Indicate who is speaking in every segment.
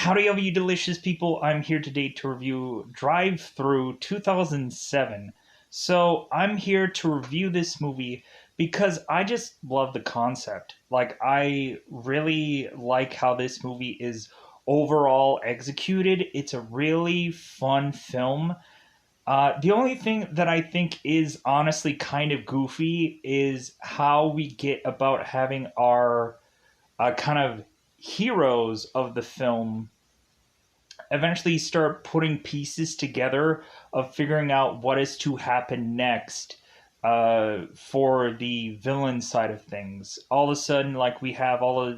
Speaker 1: Howdy, all you delicious people. I'm here today to review Thru 2007. So, I'm here to review this movie because I just love the concept. I really like how this movie is overall executed. It's a really fun film. The only thing that I think is honestly kind of goofy is how we get about having our kind of heroes of the film eventually start putting pieces together of figuring out what is to happen next for the villain side of things. All of a sudden, like we have God,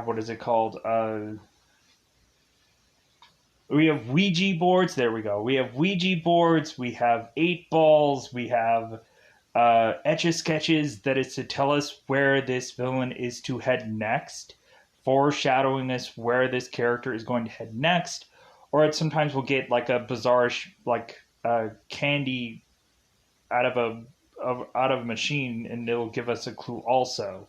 Speaker 1: what is it called? We have Ouija boards. There we go. We have Ouija boards. We have eight balls. We have etch a sketches that is to tell us where this villain is to head next, foreshadowing us where this character is going to head next. Or sometimes we'll get like a bizarre candy out of a machine, and it'll give us a clue also.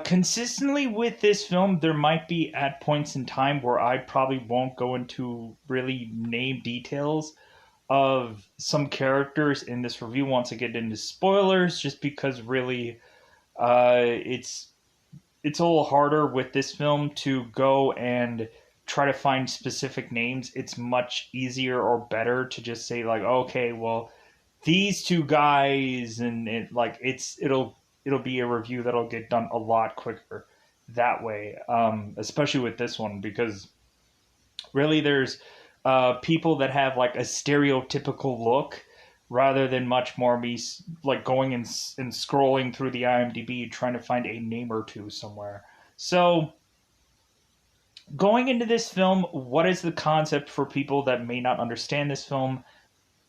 Speaker 1: Consistently with this film, there might be at points in time where I probably won't go into really name details of some characters in this review once I get into spoilers, just because really it's a little harder with this film to go and try to find specific names. It's much easier or better to just say like, okay, well, these two guys, and it'll be a review that'll get done a lot quicker that way. Especially with this one, because really there's people that have like a stereotypical look rather than much more me like going and scrolling through the IMDb trying to find a name or two somewhere. So going into this film, what is the concept for people that may not understand this film?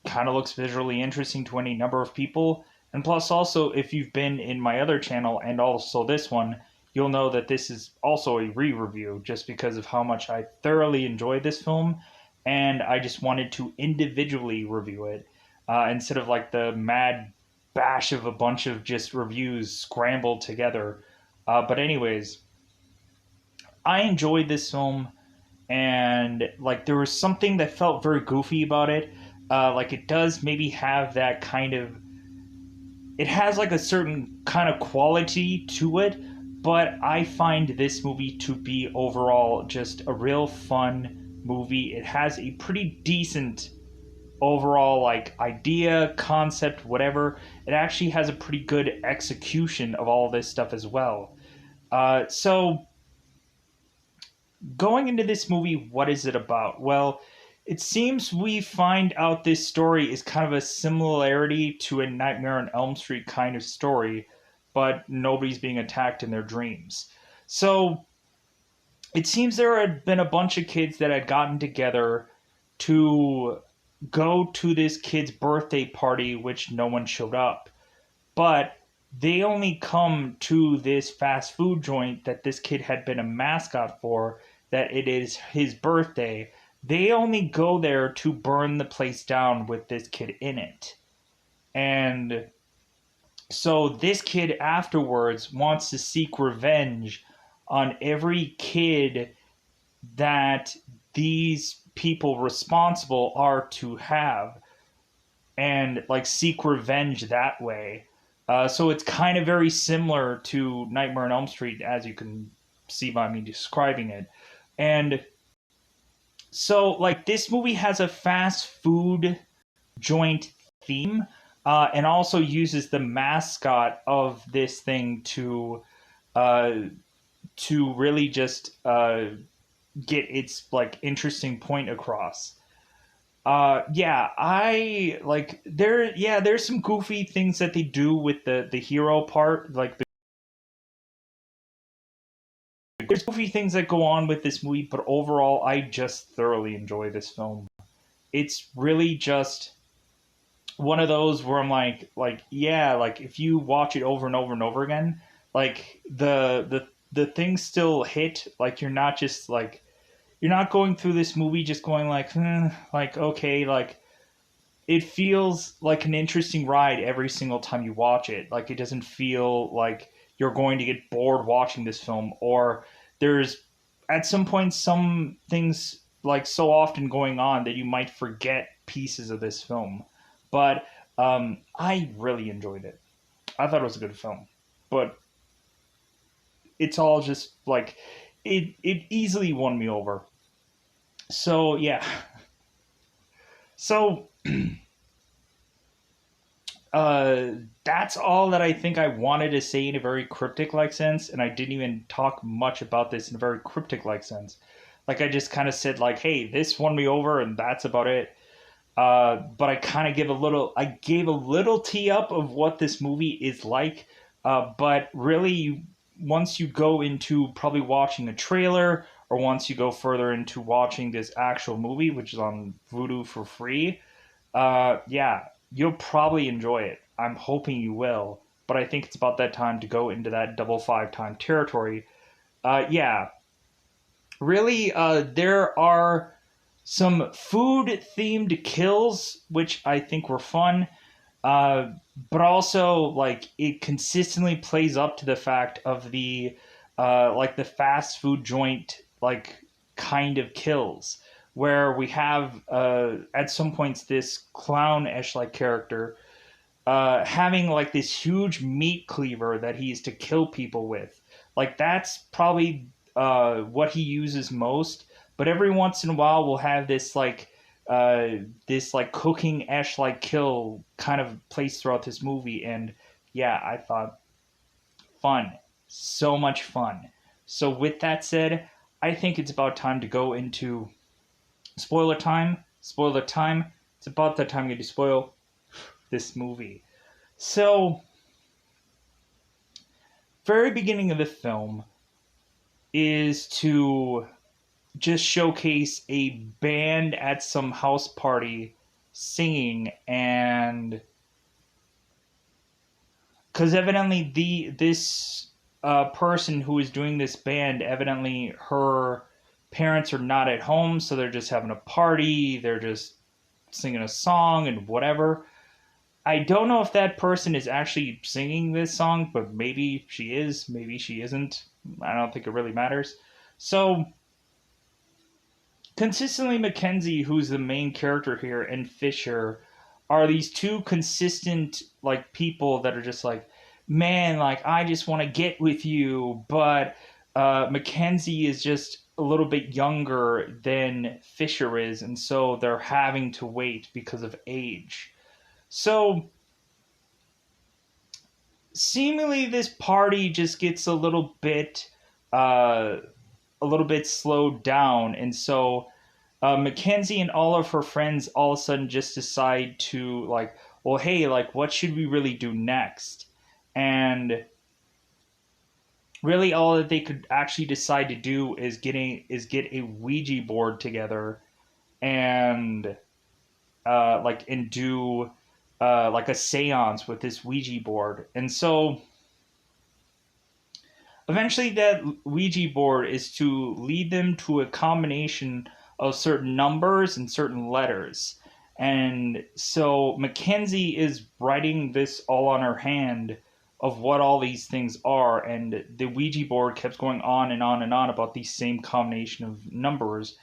Speaker 1: Kind of looks visually interesting to any number of people. And plus, also, if you've been in my other channel and also this one, you'll know that this is also a re-review just because of how much I thoroughly enjoyed this film. And I just wanted to individually review it instead of like the mad bash of a bunch of just reviews scrambled together. But anyways, I enjoyed this film, and like there was something that felt very goofy about it. Like it does maybe have that kind of, it has like a certain kind of quality to it, but I find this movie to be overall just a real fun movie. It has a pretty decent overall like idea, concept, whatever. It actually has a pretty good execution of all this stuff as well. So going into this movie, what is it about? Well, it seems we find out this story is kind of a similarity to a Nightmare on Elm Street kind of story, but nobody's being attacked in their dreams. So it seems there had been a bunch of kids that had gotten together to go to this kid's birthday party, which no one showed up. But they only come to this fast food joint that this kid had been a mascot for, that it is his birthday. They only go there to burn the place down with this kid in it. And so this kid afterwards wants to seek revenge on every kid that these people responsible are to have, and like seek revenge that way. So it's kind of very similar to Nightmare on Elm Street, as you can see by me describing it. And so, like, this movie has a fast food joint theme, and also uses the mascot of this thing uh, to really just get its like interesting point across. Yeah, I like there. Yeah, there's some goofy things that they do with the hero part. There's goofy things that go on with this movie, but overall, I just thoroughly enjoy this film. It's really just one of those where I'm like yeah, like if you watch it over and over and over again, like the things still hit. Like you're not going through this movie just going like, like okay, like it feels like an interesting ride every single time you watch it. Like it doesn't feel like you're going to get bored watching this film, or there's at some point some things like so often going on that you might forget pieces of this film. But I really enjoyed it. I thought it was a good film, but it's all just like it easily won me over. So yeah, so uh, that's all that I think I wanted to say in a very cryptic like sense, and I didn't even talk much about this in a very cryptic like sense. Like I just kind of said like, hey, this won me over, and that's about it. But I kind of I gave a little tee up of what this movie is like. But really, once you go into probably watching a trailer, or once you go further into watching this actual movie, which is on Vudu for free, yeah, you'll probably enjoy it. I'm hoping you will. But I think it's about that time to go into that double five time territory. Yeah, really, there are some food themed kills, which I think were fun. Uh, but also, like, it consistently plays up to the fact of the fast food joint, like, kind of kills, where we have, at some points, this clown-ish, like, character having like this huge meat cleaver that he's to kill people with. Like that's probably what he uses most. But every once in a while, we'll have uh, this like cooking ash like kill kind of place throughout this movie, and yeah, I thought fun, so much fun. So with that said, I think it's about time to go into spoiler time. Spoiler time. It's about that time to spoil this movie. So very beginning of the film is to just showcase a band at some house party singing, and because evidently this person who is doing this band, evidently her parents are not at home, so they're just having a party, they're just singing a song and whatever. I don't know if that person is actually singing this song, but maybe she is, maybe she isn't. I don't think it really matters. So, consistently, Mackenzie, who's the main character here, and Fisher are these two consistent, like, people that are just like, man, like, I just want to get with you, but Mackenzie is just a little bit younger than Fisher is, and so they're having to wait because of age. So, seemingly this party just gets uh, a little bit slowed down, and so Mackenzie and all of her friends all of a sudden just decide to like, well, hey, like, what should we really do next? And really, all that they could actually decide to do is get a Ouija board together and and do like a séance with this Ouija board, and so eventually, that Ouija board is to lead them to a combination of certain numbers and certain letters. And so Mackenzie is writing this all on her hand of what all these things are. And the Ouija board kept going on and on and on about these same combination of numbers.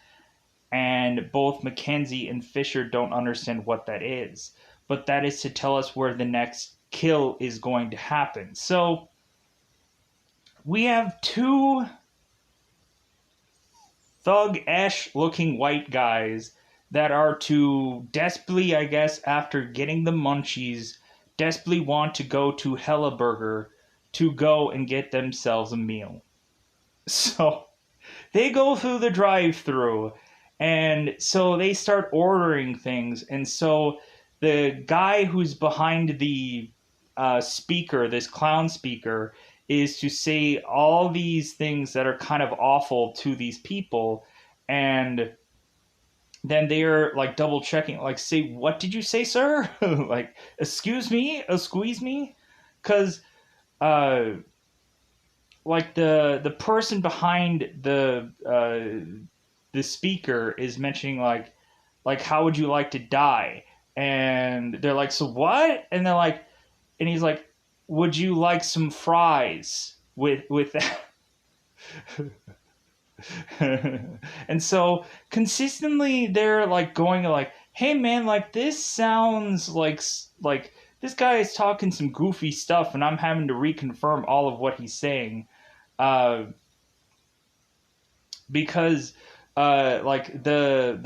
Speaker 1: And both Mackenzie and Fisher don't understand what that is. But that is to tell us where the next kill is going to happen. So we have two thug-esh looking white guys that are to desperately, I guess, after getting the munchies, desperately want to go to Hellaburger to go and get themselves a meal. So they go through the drive-through, and so they start ordering things, and so the guy who's behind the speaker, this clown speaker, is to say all these things that are kind of awful to these people, and then they're like double checking, like, say, what did you say, sir? Like, excuse me, because uh like the person behind the speaker is mentioning like how would you like to die, And they're like, so what? And they're like, and he's like, would you like some fries with that? And so consistently they're like going like, hey man, like this sounds like this guy is talking some goofy stuff and I'm having to reconfirm all of what he's saying. Uh, because like the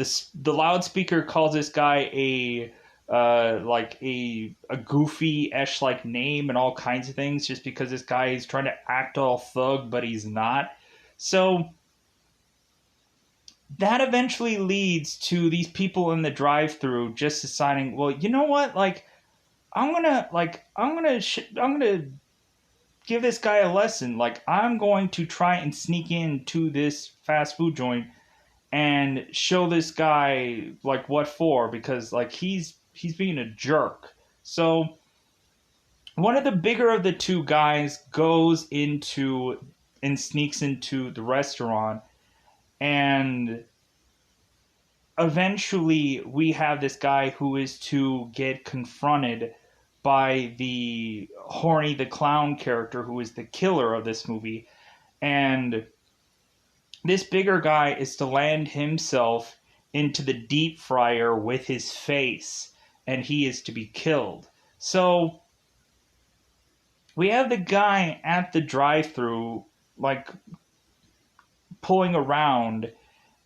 Speaker 1: loudspeaker calls this guy a like a goofy esh like name and all kinds of things just because this guy is trying to act all thug but he's not. So that eventually leads to these people in the drive-through just deciding, well, you know what, like I'm gonna give this guy a lesson. Like I'm going to try and sneak into this fast food joint and show this guy like what for, because like he's being a jerk. So one of the bigger of the two guys goes into and sneaks into the restaurant, and eventually we have this guy who is to get confronted by the Horny the Clown character who is the killer of this movie. And this bigger guy is to land himself into the deep fryer with his face, and he is to be killed. So we have the guy at the drive-through, like pulling around,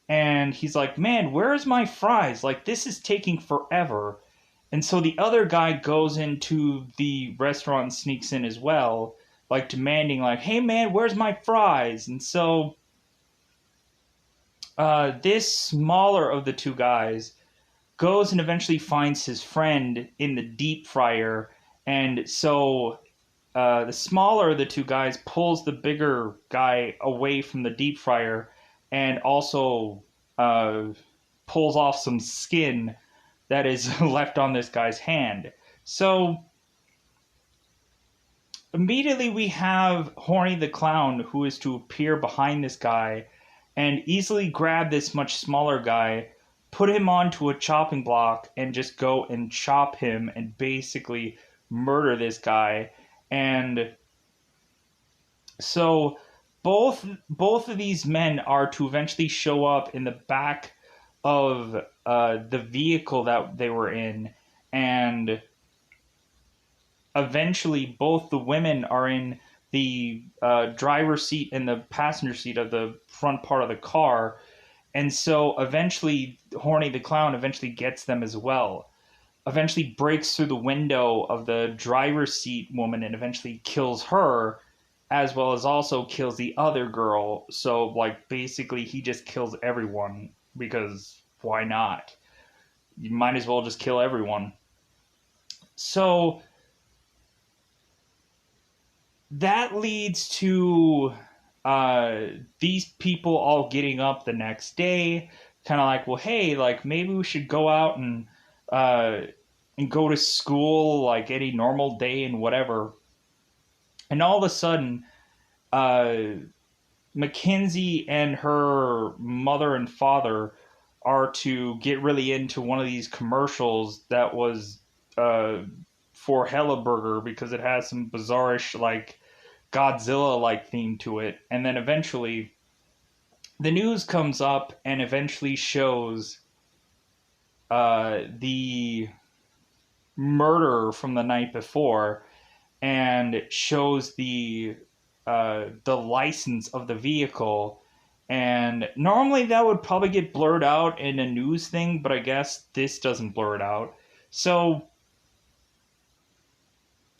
Speaker 1: and he's like, "Man, where's my fries? Like this is taking forever." And so the other guy goes into the restaurant and sneaks in as well, like demanding, like, "Hey man, where's my fries?" And so this smaller of the two guys goes and eventually finds his friend in the deep fryer. And so the smaller of the two guys pulls the bigger guy away from the deep fryer and also uh, pulls off some skin that is left on this guy's hand. So immediately we have Horny the Clown, who is to appear behind this guy and easily grab this much smaller guy, put him onto a chopping block, and just go and chop him and basically murder this guy. And so both of these men are to eventually show up in the back of the vehicle that they were in, and eventually both the women are in the driver's seat and the passenger seat of the front part of the car. And so eventually Horny the Clown eventually gets them as well, eventually breaks through the window of the driver's seat woman and eventually kills her, as well as also kills the other girl. So like basically he just kills everyone, because why not? You might as well just kill everyone. So that leads to these people all getting up the next day, kind of like, well, hey, like maybe we should go out uh, and go to school like any normal day and whatever. And all of a sudden, uh, Mackenzie and her mother and father are to get really into one of these commercials that was for Helleburger, because it has some bizarrish like Godzilla like theme to it. And then eventually the news comes up and eventually shows the murder from the night before, and it shows the license of the vehicle. And normally that would probably get blurred out in a news thing, but I guess this doesn't blur it out. So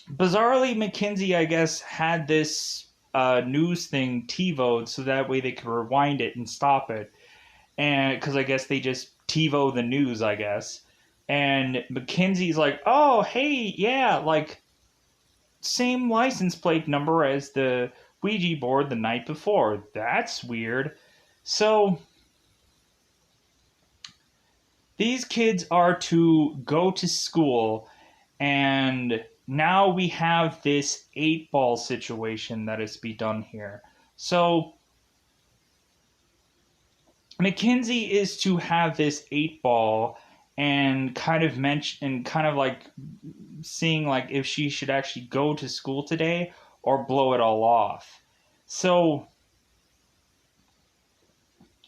Speaker 1: bizarrely, Mackenzie, I guess, had this news thing TiVoed so that way they could rewind it and stop it. And because I guess they just TiVo the news, I guess. And Mackenzie's like, oh, hey, yeah, like, same license plate number as the Ouija board the night before. That's weird. So these kids are to go to school, and now we have this 8-ball situation that is to be done here. So Mackenzie is to have this 8-ball, and kind of mention and kind of like seeing like if she should actually go to school today or blow it all off. So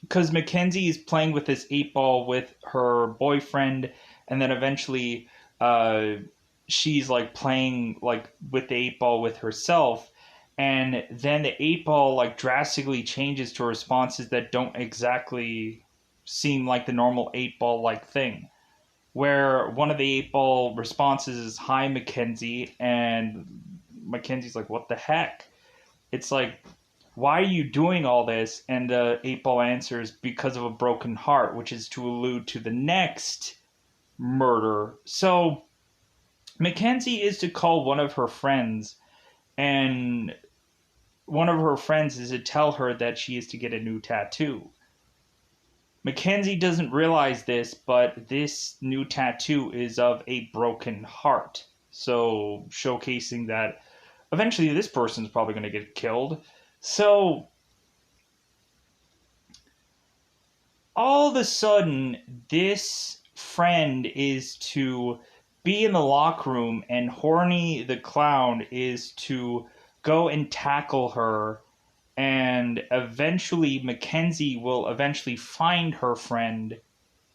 Speaker 1: because Mackenzie is playing with this 8 ball with her boyfriend, and then eventually uh, she's like playing like with the 8 ball with herself, and then the 8 ball like drastically changes to responses that don't exactly seem like the normal 8 ball like thing. Where one of the 8 ball responses is "Hi, Mackenzie," and Mackenzie's like, "What the heck?" It's like, why are you doing all this? And the 8 ball answers, because of a broken heart, which is to allude to the next murder. So Mackenzie is to call one of her friends, and one of her friends is to tell her that she is to get a new tattoo. Mackenzie doesn't realize this, but this new tattoo is of a broken heart. So showcasing that eventually this person's probably going to get killed. So all of a sudden, this friend is to be in the locker room, and Horny the Clown is to go and tackle her. And eventually, Mackenzie will eventually find her friend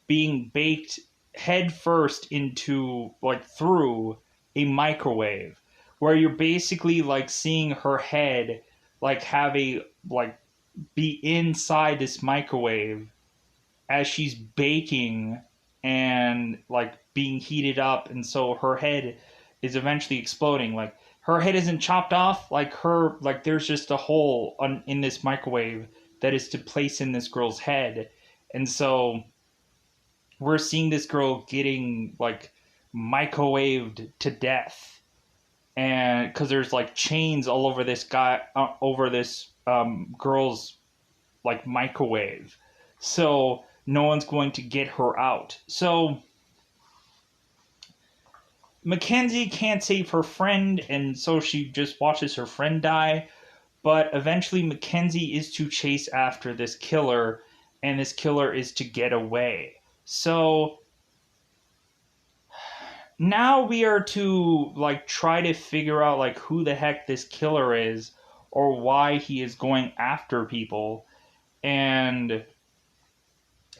Speaker 1: being baked head first into, like, through a microwave, where you're basically, like, seeing her head, like, have a, like, be inside this microwave as she's baking and like being heated up, and so her head is eventually exploding. Like her head isn't chopped off, like her like there's just a hole in this microwave that is to place in this girl's head. And so we're seeing this girl getting like microwaved to death, and because there's like chains all over this guy over this girl's like microwave, so no one's going to get her out. So Mackenzie can't save her friend, and so she just watches her friend die. But eventually, Mackenzie is to chase after this killer, and this killer is to get away. So now we are to like try to figure out like who the heck this killer is, or why he is going after people, and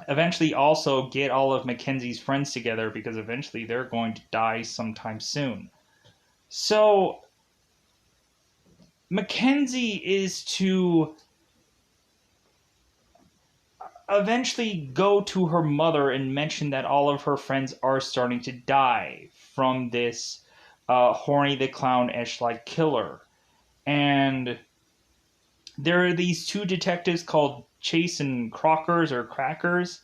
Speaker 1: eventually also get all of Mackenzie's friends together, because eventually they're going to die sometime soon. So Mackenzie is to eventually go to her mother and mention that all of her friends are starting to die from this Horny the Clown-ish like killer. And there are these two detectives called Chase and Crockers or Crackers.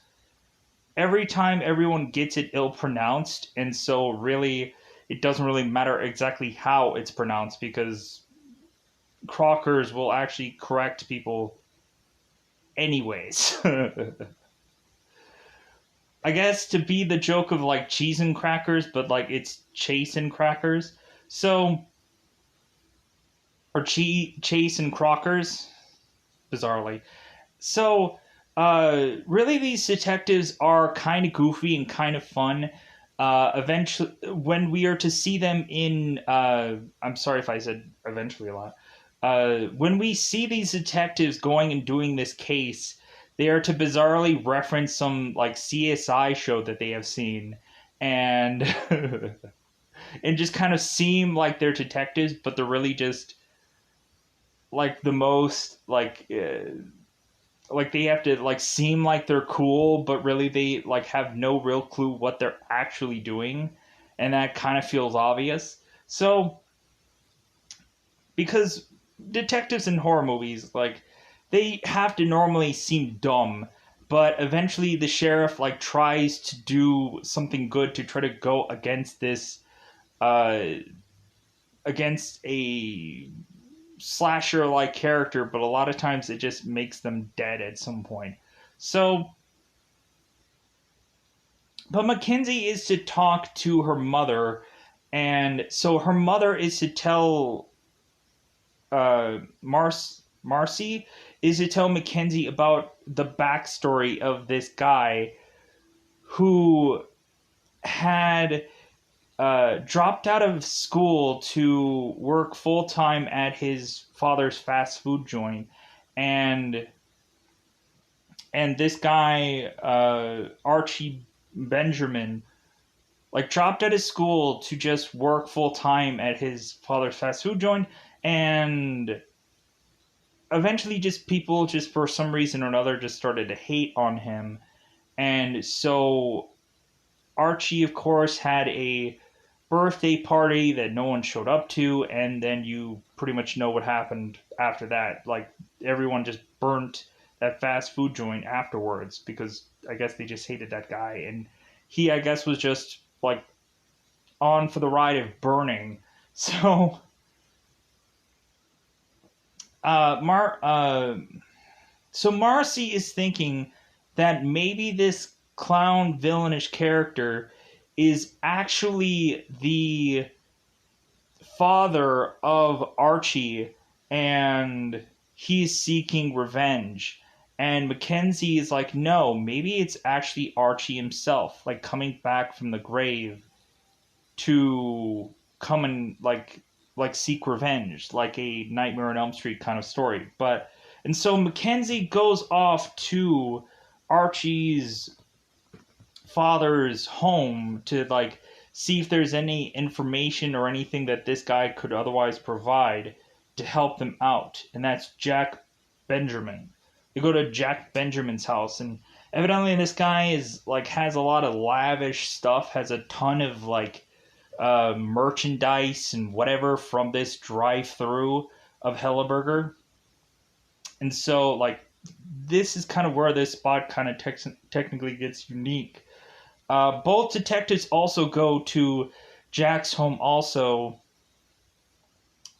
Speaker 1: Every time everyone gets it ill pronounced, and so really it doesn't really matter exactly how it's pronounced, because Crockers will actually correct people anyways. I guess to be the joke of like cheese and crackers, but like it's Chase and Crackers. So, or Chase and Crockers, bizarrely. So, really, these detectives are kind of goofy and kind of fun. Eventually, when we are to see them in, I'm sorry if I said eventually a lot. When we see these detectives going and doing this case, they are to bizarrely reference some like CSI show that they have seen, and and just kind of seem like they're detectives, but they're really just like the most like they have to like seem like they're cool, but really they like have no real clue what they're actually doing, and that kind of feels obvious. So because detectives in horror movies, like they have to normally seem dumb, but eventually the sheriff like tries to do something good to try to go against this uh against a slasher like character, but a lot of times it just makes them dead at some point. So, but Mackenzie is to talk to her mother, and so her mother is to tell Marcy is to tell Mackenzie about the backstory of this guy who had dropped out of school to work full time at his father's fast food joint, and this guy Archie Benjamin like dropped out of school to just work full time at his father's fast food joint, and eventually just people just for some reason or another just started to hate on him. And so Archie, of course, had a birthday party that no one showed up to, and then you pretty much know what happened after that. Like, everyone just burnt that fast food joint afterwards because I guess they just hated that guy. And he, I guess, was just like on for the ride of burning. So, uh, Mar, uh, so Marcy is thinking that maybe this clown villainish character is actually the father of Archie, and he's seeking revenge. And Mackenzie is like, no, maybe it's actually Archie himself, like coming back from the grave to come and like seek revenge, like a Nightmare on Elm Street kind of story. But and so Mackenzie goes off to Archie's father's home to like see if there's any information or anything that this guy could otherwise provide to help them out. And that's Jack Benjamin. They go to Jack Benjamin's house, and evidently this guy is like has a lot of lavish stuff, has a ton of like merchandise and whatever from this drive-through of Helleberger. And so like this is kind of where this spot kind of technically gets unique. Both detectives also go to Jack's home also,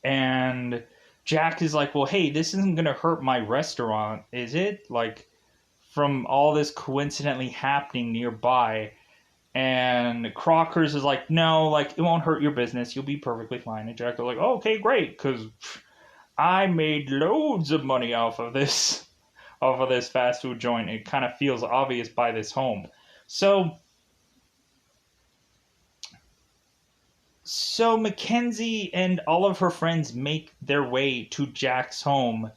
Speaker 1: and Jack is like, well, hey, this isn't going to hurt my restaurant, is it? Like, from all this coincidentally happening nearby. And Crocker's is like, no, like, it won't hurt your business. You'll be perfectly fine. And Jack is like, oh, okay, great, because I made loads of money off of this fast food joint. It kind of feels obvious by this home. So Mackenzie and all of her friends make their way to Jack's home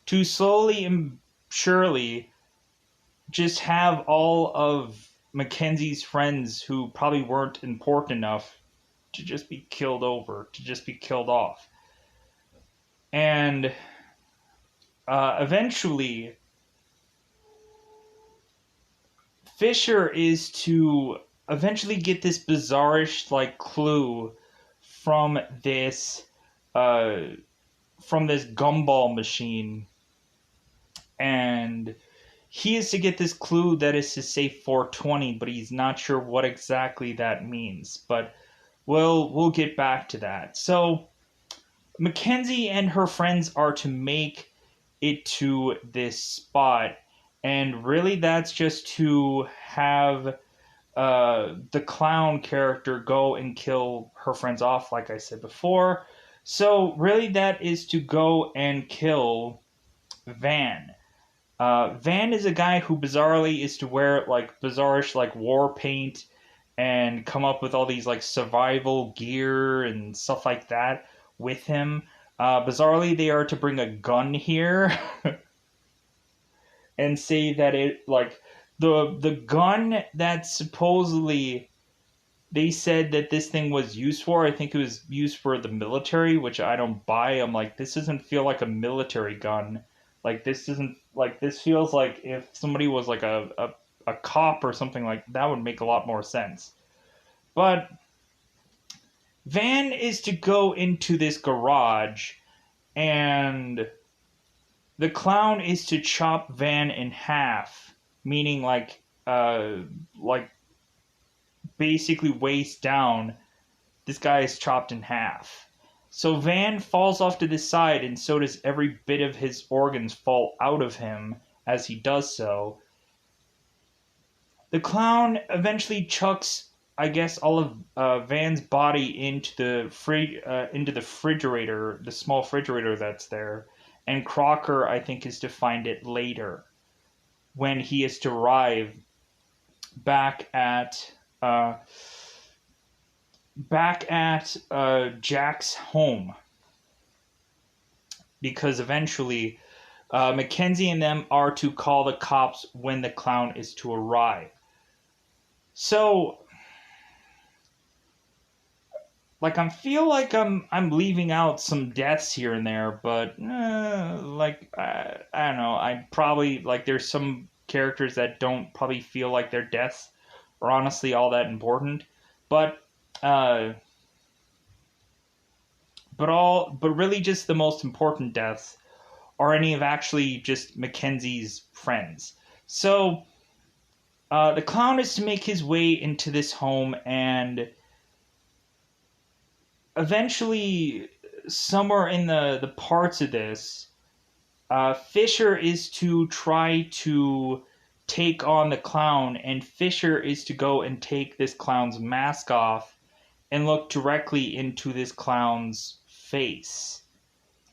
Speaker 1: to slowly and surely just have all of Mackenzie's friends who probably weren't important enough to just be killed over, to just be killed off. And eventually, Fisher is to eventually get this bizarrish like clue from this uh, gumball machine, and he is to get this clue that is to say 420, but he's not sure what exactly that means. But we'll get back to that. So Mackenzie and her friends are to make it to this spot, and really that's just to have the clown character go and kill her friends off, like I said before. So really that is to go and kill Van. Van is a guy who bizarrely is to wear like bizarrish like war paint and come up with all these like survival gear and stuff like that with him. Bizarrely, they are to bring a gun here and say that it like the gun that supposedly they said that this thing was used for. I think it was used for the military, which I don't buy. I'm like, this doesn't feel like a military gun. Like this doesn't like this feels like if somebody was like a cop or something like that would make a lot more sense. But Van is to go into this garage, and the clown is to chop Van in half, meaning like basically waist down. This guy is chopped in half. So Van falls off to the side, and so does every bit of his organs fall out of him as he does so. The clown eventually chucks, I guess, all of Van's body into the refrigerator, the small refrigerator that's there. And Crocker, I think, is to find it later when he is to arrive back at uh, back at Jack's home because eventually Mackenzie and them are to call the cops when the clown is to arrive. So, like, I feel like I'm leaving out some deaths here and there, but I don't know. I probably like there's some characters that don't probably feel like their deaths are honestly all that important, but uh, but really just the most important deaths are any of actually just Mackenzie's friends. So the clown is to make his way into this home, and eventually, somewhere in the parts of this, Fisher is to try to take on the clown, and Fisher is to go and take this clown's mask off and look directly into this clown's face.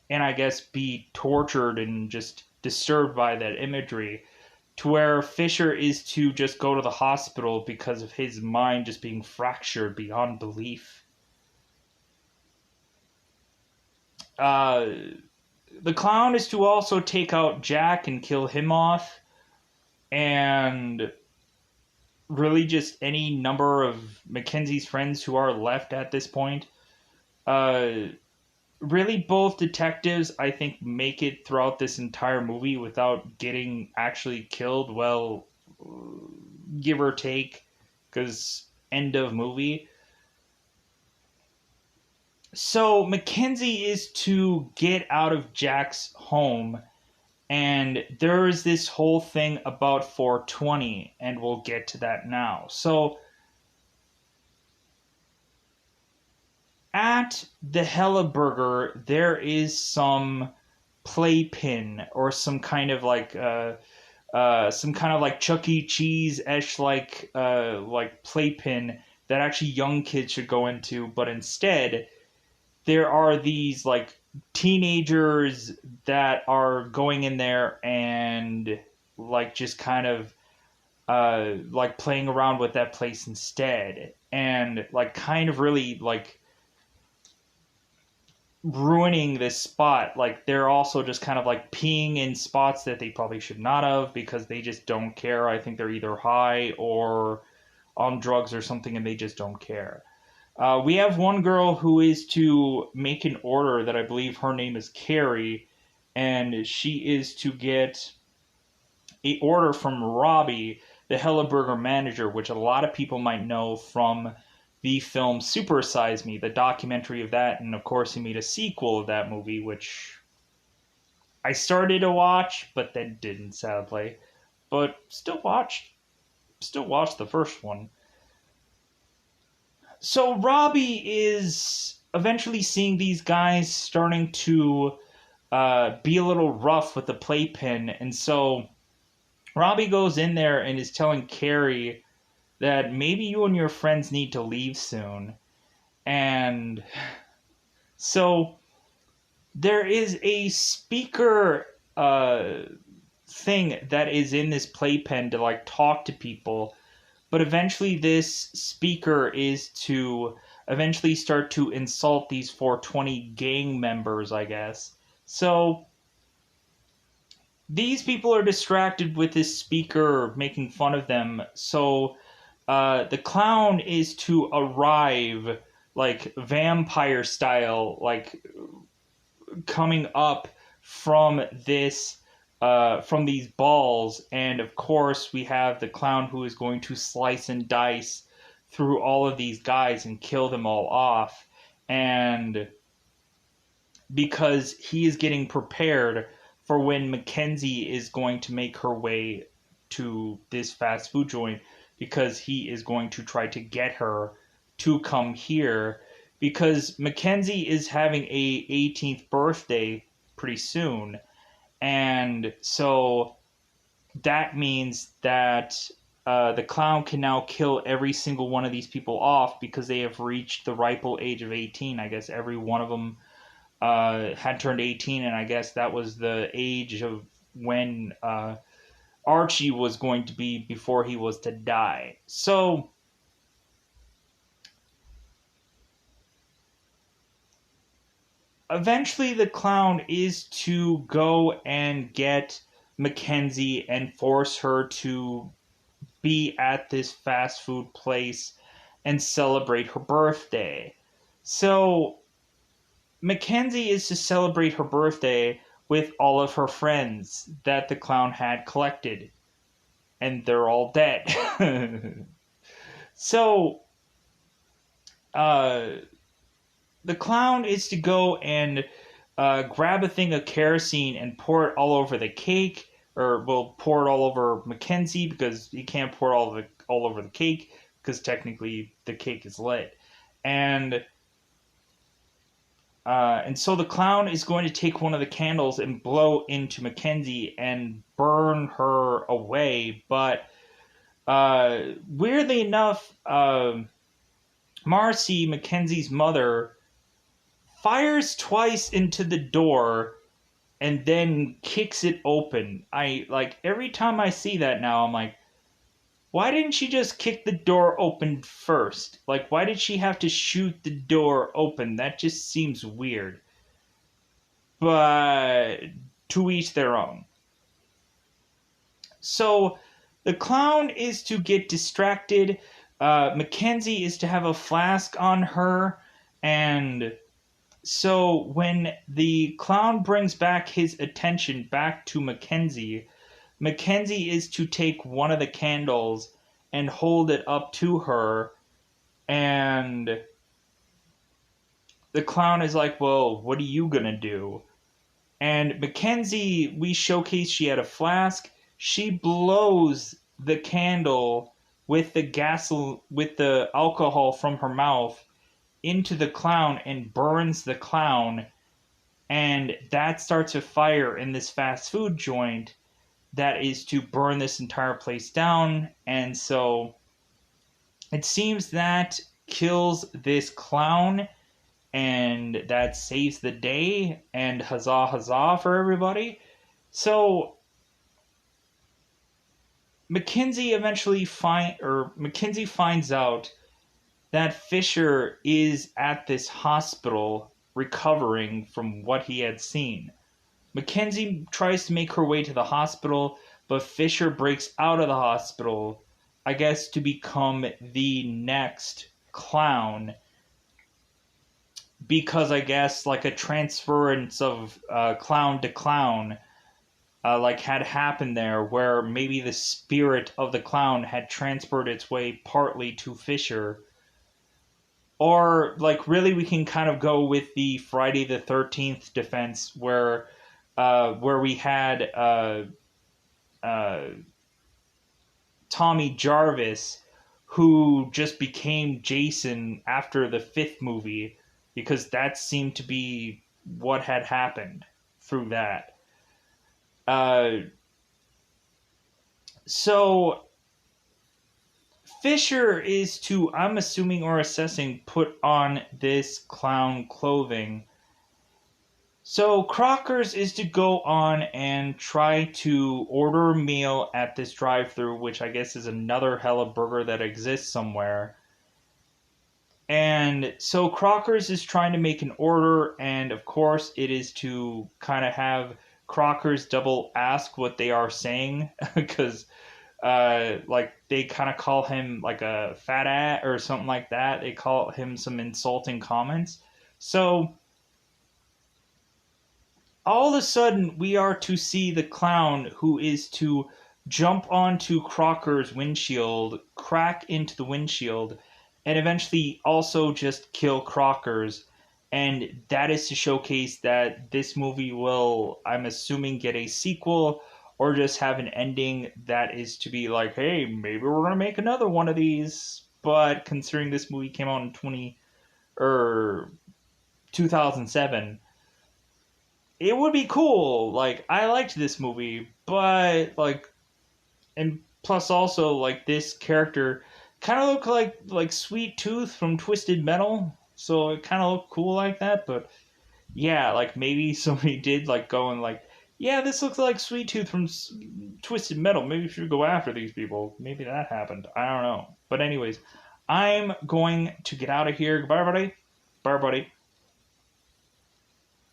Speaker 1: And I guess be tortured and just disturbed by that imagery. To where Fisher is to just go to the hospital because of his mind just being fractured beyond belief. Uh, the clown is to also take out Jack and kill him off, and really just any number of Mackenzie's friends who are left at this point. Uh, really, both detectives, I think, make it throughout this entire movie without getting actually killed. Well, give or take, because end of movie. So Mackenzie is to get out of Jack's home, and there is this whole thing about 420, and we'll get to that now. So at the Helleburger, there is some playpen or some kind of like Chuck E. Cheese-ish like playpen that actually young kids should go into, but instead there are these like teenagers that are going in there and like just kind of like playing around with that place instead, and like kind of really like ruining this spot. Like they're also just kind of like peeing in spots that they probably should not have because they just don't care. I think they're either high or on drugs or something and they just don't care. We have one girl who is to make an order that I believe her name is Carrie, and she is to get a order from Robbie, the Helleburger manager, which a lot of people might know from the film Super Size Me, the documentary of that, and of course he made a sequel of that movie, which I started to watch, but then didn't, sadly. But still watched the first one. So Robbie is eventually seeing these guys starting to be a little rough with the playpen, and so Robbie goes in there and is telling Carrie that maybe you and your friends need to leave soon. And so there is a speaker thing that is in this playpen to like talk to people, but eventually this speaker is to eventually start to insult these 420 gang members, I guess. So these people are distracted with this speaker making fun of them. So the clown is to arrive like vampire style, like coming up from this from these balls, and of course we have the clown who is going to slice and dice through all of these guys and kill them all off, and because he is getting prepared for when Mackenzie is going to make her way to this fast food joint, because he is going to try to get her to come here, because Mackenzie is having a 18th birthday pretty soon, and so that means that the clown can now kill every single one of these people off because they have reached the ripe old age of 18. I guess every one of them had turned 18, and I guess that was the age of when Archie was going to be before he was to die. So eventually the clown is to go and get Mackenzie and force her to be at this fast food place and celebrate her birthday. So Mackenzie is to celebrate her birthday with all of her friends that the clown had collected, and they're all dead. So uh, the clown is to go and grab a thing of kerosene and pour it all over the cake, or will pour it all over Mackenzie because he can't pour all over the cake because technically the cake is lit, and so the clown is going to take one of the candles and blow into Mackenzie and burn her away. But weirdly enough, Marcy, Mackenzie's mother, fires twice into the door and then kicks it open. I like every time I see that now, I'm like, why didn't she just kick the door open first? Like, why did she have to shoot the door open? That just seems weird. But to each their own. So the clown is to get distracted. Mackenzie is to have a flask on her, and so when the clown brings back his attention back to Mackenzie, Mackenzie is to take one of the candles and hold it up to her, and the clown is like, well, what are you gonna do? And Mackenzie, we showcased she had a flask. She blows the candle with with the alcohol from her mouth into the clown and burns the clown, and that starts a fire in this fast food joint that is to burn this entire place down. And so it seems that kills this clown, and that saves the day, and huzzah huzzah for everybody. So Mackenzie finds out that Fisher is at this hospital recovering from what he had seen. Mackenzie tries to make her way to the hospital, but Fisher breaks out of the hospital, I guess to become the next clown, because I guess like a transference of clown to clown like had happened there, where maybe the spirit of the clown had transferred its way partly to Fisher. Or like really we can kind of go with the Friday the 13th defense where we had uh, Tommy Jarvis, who just became Jason after the fifth movie, because that seemed to be what had happened through that. Uh, so Fisher is to, I'm assuming or assessing, put on this clown clothing. So Crocker's is to go on and try to order a meal at this drive-thru, which I guess is another hella burger that exists somewhere. And so Crocker's is trying to make an order, and of course it is to kind of have Crocker's double ask what they are saying, because like they kind of call him like a fat ass or something like that. They call him some insulting comments. So all of a sudden we are to see the clown, who is to jump onto Crocker's windshield, crack into the windshield, and eventually also just kill Crocker's. And that is to showcase that this movie will, I'm assuming, get a sequel, or just have an ending that is to be like, hey, maybe we're gonna make another one of these. But considering this movie came out in 2007, it would be cool. Like, I liked this movie, but like, and plus also like this character kind of looked like Sweet Tooth from Twisted Metal, so it kind of looked cool like that. But yeah, like maybe somebody did like go and like, yeah, this looks like Sweet Tooth from Twisted Metal. Maybe we should go after these people. Maybe that happened. I don't know. But anyways, I'm going to get out of here. Goodbye, everybody. Bye, everybody.